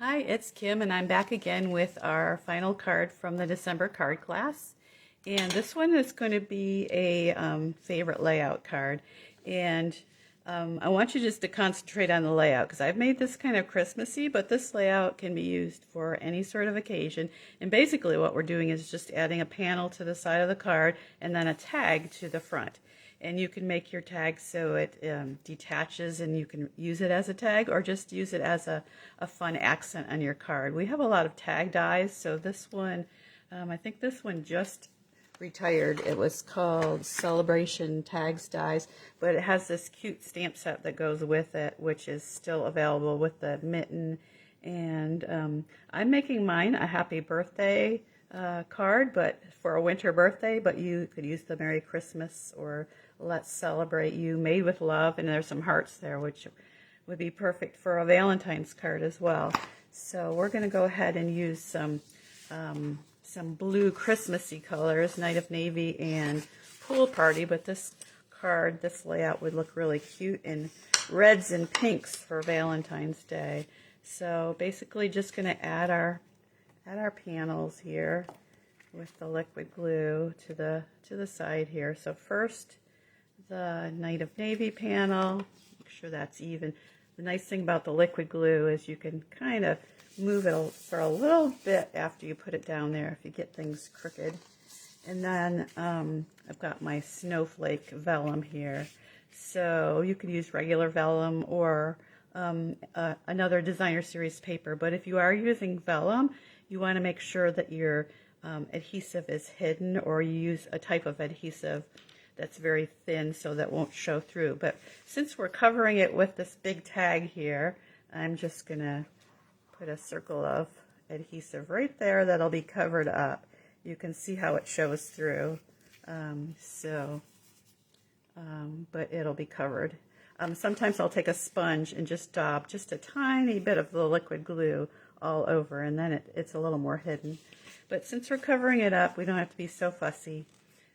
Hi, it's Kim, and I'm back again with our final card from the December card class. And this one is going to be a favorite layout card. And I want you just to concentrate on the layout because I've made this kind of Christmassy, but this layout can be used for any sort of occasion. And basically what we're doing is just adding a panel to the side of the card and then a tag to the front. And you can make your tag so it detaches and you can use it as a tag or just use it as a fun accent on your card. We have a lot of tag dies, so this one, I think this one just retired. It was called Celebration Tags Dies, but it has this cute stamp set that goes with it, which is still available with the mitten. And I'm making mine a happy birthday card, but for a winter birthday, but you could use the Merry Christmas or Let's Celebrate You, made with love, and there's some hearts there, which would be perfect for a Valentine's card as well. So we're going to go ahead and use some blue Christmassy colors, Night of Navy and Pool Party, but this card, this layout would look really cute in reds and pinks for Valentine's Day. So basically just going to add our panels here with the liquid glue to the side here. So first the Night of Navy panel, make sure that's even. The nice thing about the liquid glue is you can kind of move it for a little bit after you put it down there if you get things crooked. And then I've got my snowflake vellum here. So you could use regular vellum or another designer series paper, but if you are using vellum, you want to make sure that your adhesive is hidden, or you use a type of adhesive that's very thin so that won't show through. But since we're covering it with this big tag here, I'm just going to put a circle of adhesive right there that'll be covered up. You can see how it shows through. But it'll be covered. Sometimes I'll take a sponge and just daub just a tiny bit of the liquid glue all over, and then it's a little more hidden. But since we're covering it up, we don't have to be so fussy.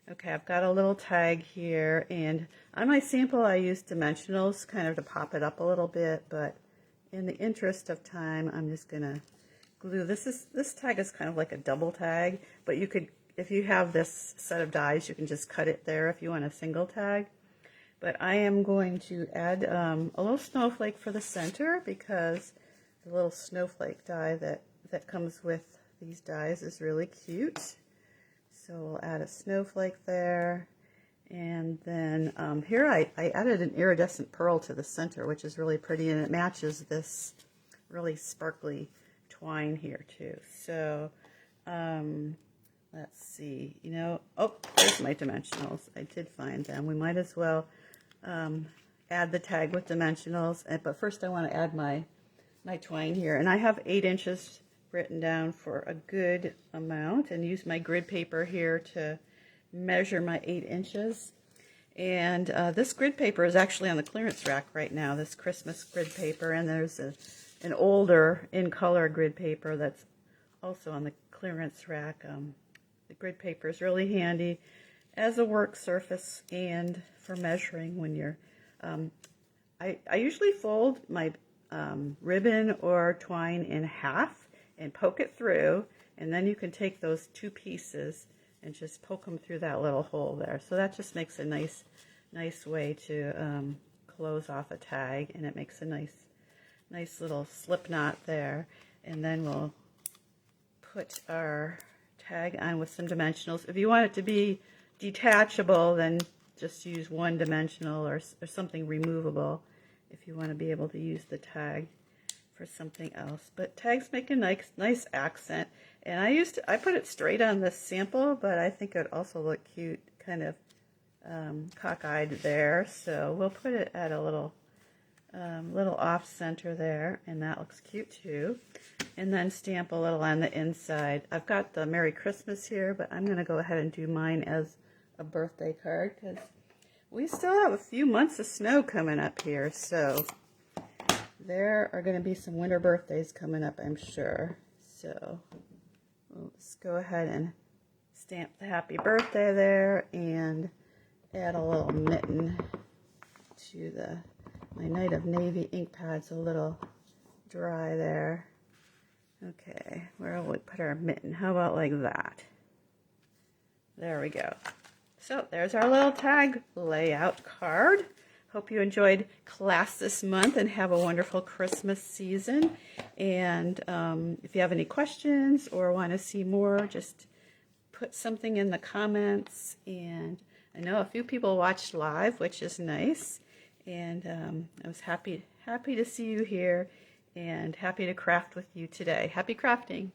Okay, I've got a little tag here, and on my sample I used dimensionals kind of to pop it up a little bit, but in the interest of time, I'm just gonna glue. This tag is kind of like a double tag, but you could, if you have this set of dies, you can just cut it there if you want a single tag. But I am going to add a little snowflake for the center, because the little snowflake die that comes with these dies is really cute. So we'll add a snowflake there. And then here I added an iridescent pearl to the center, which is really pretty, and it matches this really sparkly twine here too. So let's see, oh, there's my dimensionals. I did find them. We might as well add the tag with dimensionals, but first I want to add my twine here, and I have 8 inches written down for a good amount, and use my grid paper here to measure my 8 inches. And this grid paper is actually on the clearance rack right now, this Christmas grid paper, and there's an older in color grid paper that's also on the clearance rack. The grid paper is really handy as a work surface and for measuring when you're I usually fold my ribbon or twine in half and poke it through, and then you can take those 2 pieces and just poke them through that little hole there. So that just makes a nice way to close off a tag, and it makes a nice little slip knot there. And then we'll put our tag on with some dimensionals. If you want it to be detachable, then just use 1 dimensional or something removable if you want to be able to use the tag for something else. But tags make a nice accent, and I put it straight on this sample, but I think it would also look cute kind of cockeyed there, so we'll put it at a little off center there, and that looks cute too. And then stamp a little on the inside. I've got the Merry Christmas here, but I'm going to go ahead and do mine as a birthday card because we still have a few months of snow coming up here, so there are going to be some winter birthdays coming up, I'm sure. So let's go ahead and stamp the happy birthday there and add a little mitten to my Night of Navy ink pad's a little dry there. Okay, where will we put our mitten? How about like that? There we go. So there's our little tag layout card. Hope you enjoyed class this month and have a wonderful Christmas season. And if you have any questions or want to see more, just put something in the comments. And I know a few people watched live, which is nice. And I was happy to see you here and happy to craft with you today. Happy crafting!